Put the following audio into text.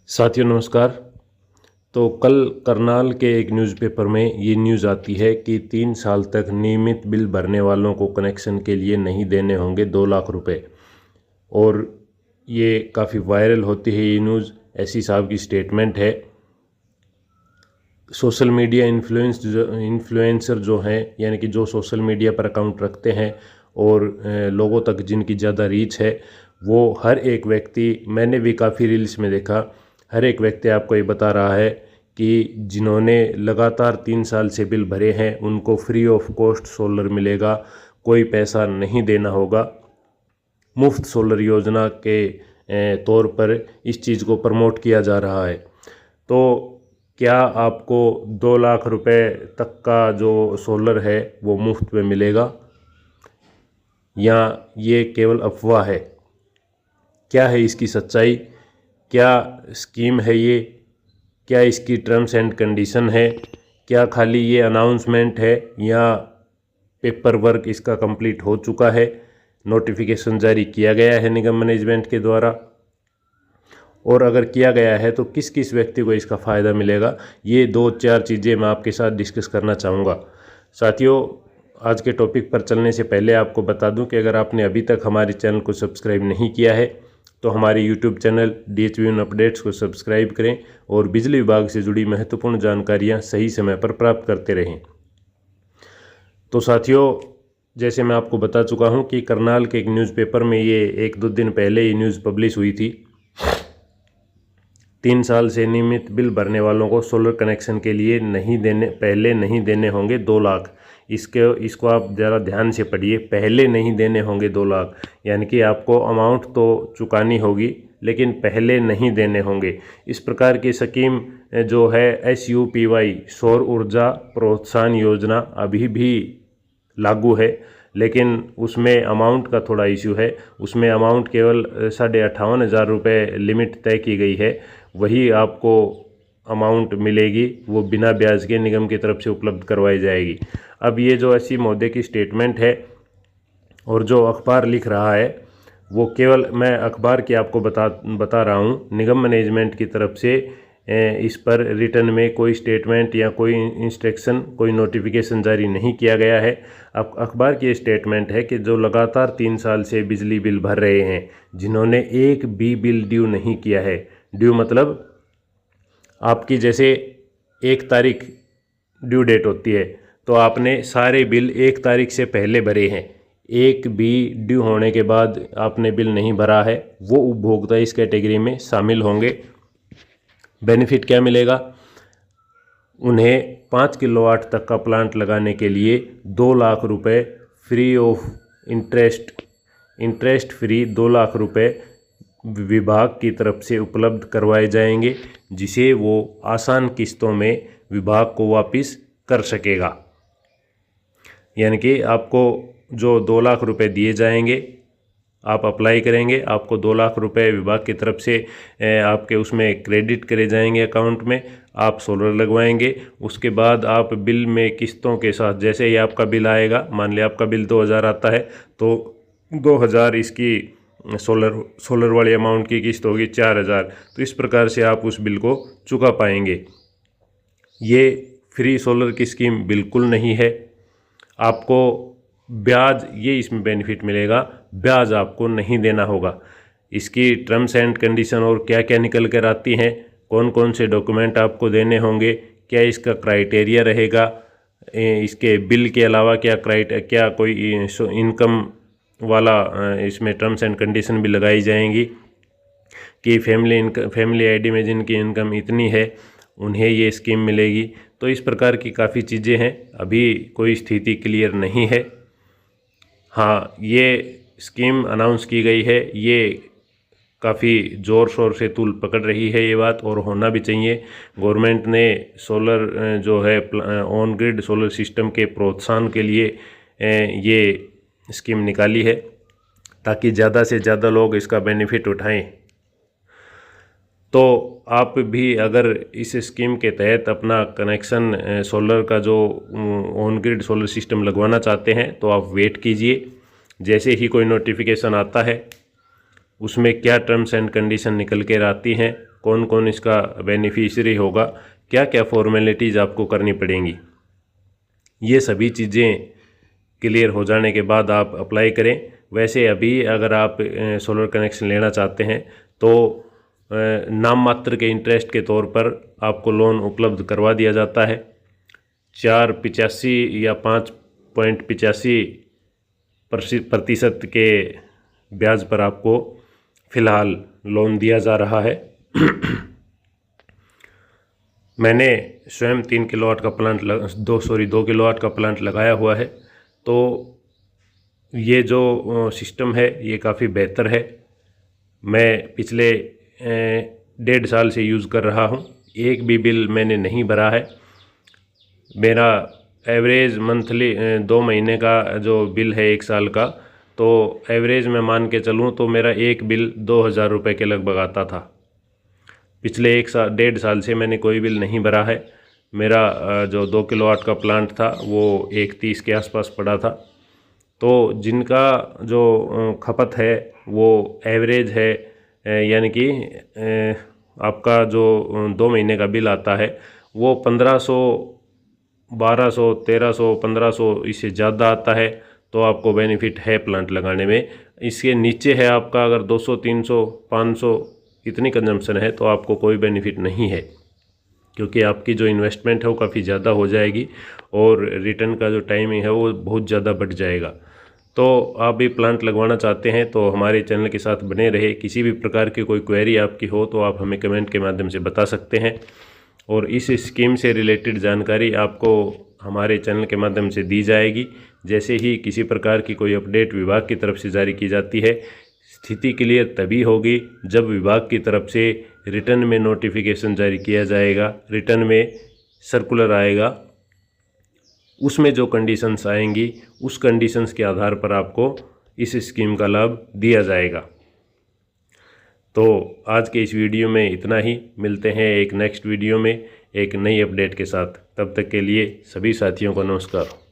साथियों नमस्कार। तो कल करनाल के एक न्यूज़पेपर में ये न्यूज़ आती है कि 3 साल तक नियमित बिल भरने वालों को कनेक्शन के लिए नहीं देने होंगे 2 लाख रुपए। और ये काफ़ी वायरल होती है ये न्यूज़। एससी साहब की स्टेटमेंट है। सोशल मीडिया इन्फ्लुएंसर जो हैं, यानी कि जो सोशल मीडिया पर अकाउंट रखते हैं और लोगों तक जिनकी ज़्यादा रीच है, वो हर एक व्यक्ति, मैंने भी काफ़ी रील्स में देखा, हर एक व्यक्ति आपको ये बता रहा है कि जिन्होंने लगातार 3 साल से बिल भरे हैं उनको फ्री ऑफ कॉस्ट सोलर मिलेगा, कोई पैसा नहीं देना होगा। मुफ्त सोलर योजना के तौर पर इस चीज़ को प्रमोट किया जा रहा है। तो क्या आपको 2 लाख रुपए तक का जो सोलर है वो मुफ्त में मिलेगा, या ये केवल अफवाह है? क्या है इसकी सच्चाई? क्या स्कीम है ये? क्या इसकी टर्म्स एंड कंडीशन है? क्या खाली ये अनाउंसमेंट है या पेपर वर्क इसका कंप्लीट हो चुका है, नोटिफिकेशन जारी किया गया है निगम मैनेजमेंट के द्वारा? और अगर किया गया है तो किस किस व्यक्ति को इसका फ़ायदा मिलेगा? ये 2-4 चीज़ें मैं आपके साथ डिस्कस करना चाहूँगा। साथियों, आज के टॉपिक पर चलने से पहले आपको बता दूं कि अगर आपने अभी तक हमारे चैनल को सब्सक्राइब नहीं किया है तो हमारे यूट्यूब चैनल DHV अपडेट्स को सब्सक्राइब करें और बिजली विभाग से जुड़ी महत्वपूर्ण जानकारियां सही समय पर प्राप्त करते रहें। तो साथियों, जैसे मैं आपको बता चुका हूं कि करनाल के एक न्यूज़पेपर में ये 1-2 दिन पहले ये न्यूज़ पब्लिश हुई थी। 3 साल से नियमित बिल भरने वालों को सोलर कनेक्शन के लिए पहले नहीं देने होंगे 2 लाख। इसको आप ज़रा ध्यान से पढ़िए। पहले नहीं देने होंगे 2 लाख, यानी कि आपको अमाउंट तो चुकानी होगी लेकिन पहले नहीं देने होंगे। इस प्रकार की स्कीम जो है SUPY सौर ऊर्जा प्रोत्साहन योजना अभी भी लागू है, लेकिन उसमें अमाउंट का थोड़ा इशू है। उसमें अमाउंट केवल 58,500 रुपये लिमिट तय की गई है। वही आपको अमाउंट मिलेगी, वो बिना ब्याज के निगम की तरफ से उपलब्ध करवाई जाएगी। अब ये जो एससी महोदय की स्टेटमेंट है और जो अखबार लिख रहा है, वो केवल मैं अखबार की आपको बता रहा हूँ। निगम मैनेजमेंट की तरफ से इस पर रिटर्न में कोई स्टेटमेंट या कोई इंस्ट्रक्शन, कोई नोटिफिकेशन जारी नहीं किया गया है। अब अखबार की स्टेटमेंट है कि जो लगातार 3 साल से बिजली बिल भर रहे हैं, जिन्होंने एक भी बिल ड्यू नहीं किया है, ड्यू मतलब आपकी जैसे 1 तारीख ड्यू डेट होती है, तो आपने सारे बिल 1 तारीख से पहले भरे हैं, एक भी ड्यू होने के बाद आपने बिल नहीं भरा है, वो उपभोक्ता इस कैटेगरी में शामिल होंगे। बेनिफिट क्या मिलेगा? उन्हें 5 किलोवाट तक का प्लांट लगाने के लिए 2 लाख रुपए free of interest free 2 lakh रुपए विभाग की तरफ से उपलब्ध करवाए जाएंगे, जिसे वो आसान किस्तों में विभाग को वापस कर सकेगा। यानी कि आपको जो 2 लाख रुपए दिए जाएंगे, आप अप्लाई करेंगे, आपको 2 लाख रुपए विभाग की तरफ से आपके उसमें क्रेडिट करे जाएंगे अकाउंट में। आप सोलर लगवाएंगे, उसके बाद आप बिल में किस्तों के साथ, जैसे ही आपका बिल आएगा, मान लिया आपका बिल 2000 आता है, तो 2000 इसकी सोलर वाली अमाउंट की किस्त होगी 4000। तो इस प्रकार से आप उस बिल को चुका पाएंगे। ये फ्री सोलर की स्कीम बिल्कुल नहीं है। आपको ब्याज, ये इसमें बेनिफिट मिलेगा, ब्याज आपको नहीं देना होगा। इसकी टर्म्स एंड कंडीशन और क्या क्या निकल कर आती हैं, कौन कौन से डॉक्यूमेंट आपको देने होंगे, क्या इसका क्राइटेरिया रहेगा, इसके बिल के अलावा क्या कोई इनकम वाला इसमें टर्म्स एंड कंडीशन भी लगाई जाएंगी कि फैमिली आईडी में जिनकी इनकम इतनी है उन्हें ये स्कीम मिलेगी। तो इस प्रकार की काफ़ी चीज़ें हैं, अभी कोई स्थिति क्लियर नहीं है। हाँ, ये स्कीम अनाउंस की गई है, ये काफ़ी ज़ोर शोर से तूल पकड़ रही है ये बात, और होना भी चाहिए। गवर्नमेंट ने सोलर जो है ऑन ग्रिड सोलर सिस्टम के प्रोत्साहन के लिए ये स्कीम निकाली है, ताकि ज़्यादा से ज़्यादा लोग इसका बेनिफिट उठाएं। तो आप भी अगर इस स्कीम के तहत अपना कनेक्शन सोलर का जो ऑन ग्रिड सोलर सिस्टम लगवाना चाहते हैं, तो आप वेट कीजिए। जैसे ही कोई नोटिफिकेशन आता है, उसमें क्या टर्म्स एंड कंडीशन निकल कर आती हैं कौन कौन इसका बेनिफिशियरी होगा, क्या क्या फॉर्मेलिटीज़ आपको करनी पड़ेंगी, ये सभी चीज़ें क्लियर हो जाने के बाद आप अप्लाई करें। वैसे अभी अगर आप सोलर कनेक्शन लेना चाहते हैं तो नाम मात्र के इंटरेस्ट के तौर पर आपको लोन उपलब्ध करवा दिया जाता है। 4.85 या 5.85% के ब्याज पर आपको फ़िलहाल लोन दिया जा रहा है। मैंने स्वयं 3 किलोवाट का प्लांट 2 किलोवाट का प्लांट लगाया हुआ है, तो ये जो सिस्टम है ये काफ़ी बेहतर है। मैं पिछले 1.5 साल से यूज़ कर रहा हूँ, एक भी बिल मैंने नहीं भरा है। मेरा एवरेज मंथली 2 महीने का जो बिल है 1 साल का, तो एवरेज मैं मान के चलूँ तो मेरा एक बिल 2000 रुपये के लगभग आता था। पिछले 1.5 साल से मैंने कोई बिल नहीं भरा है। मेरा जो 2 किलोवाट का प्लांट था वो 1.30 के आसपास पड़ा था। तो जिनका जो खपत है वो एवरेज है, यानी कि आपका जो 2 महीने का बिल आता है वो 1500, 1200, 1300, 1500 इससे ज़्यादा आता है, तो आपको बेनिफिट है प्लांट लगाने में। इसके नीचे है आपका अगर 200, 300, 500 इतनी कंजम्पशन है तो आपको कोई बेनिफिट नहीं है, क्योंकि आपकी जो इन्वेस्टमेंट है वो काफ़ी ज़्यादा हो जाएगी और रिटर्न का जो टाइमिंग है वो बहुत ज़्यादा बढ़ जाएगा। तो आप भी प्लांट लगवाना चाहते हैं तो हमारे चैनल के साथ बने रहे। किसी भी प्रकार की कोई क्वेरी आपकी हो तो आप हमें कमेंट के माध्यम से बता सकते हैं, और इस स्कीम से रिलेटेड जानकारी आपको हमारे चैनल के माध्यम से दी जाएगी। जैसे ही किसी प्रकार की कोई अपडेट विभाग की तरफ से जारी की जाती है, स्थिति क्लियर तभी होगी जब विभाग की तरफ से रिटर्न में नोटिफिकेशन जारी किया जाएगा, रिटर्न में सर्कुलर आएगा, उसमें जो कंडीशंस आएंगी उस कंडीशंस के आधार पर आपको इस स्कीम का लाभ दिया जाएगा। तो आज के इस वीडियो में इतना ही। मिलते हैं एक नेक्स्ट वीडियो में एक नई अपडेट के साथ। तब तक के लिए सभी साथियों को नमस्कार।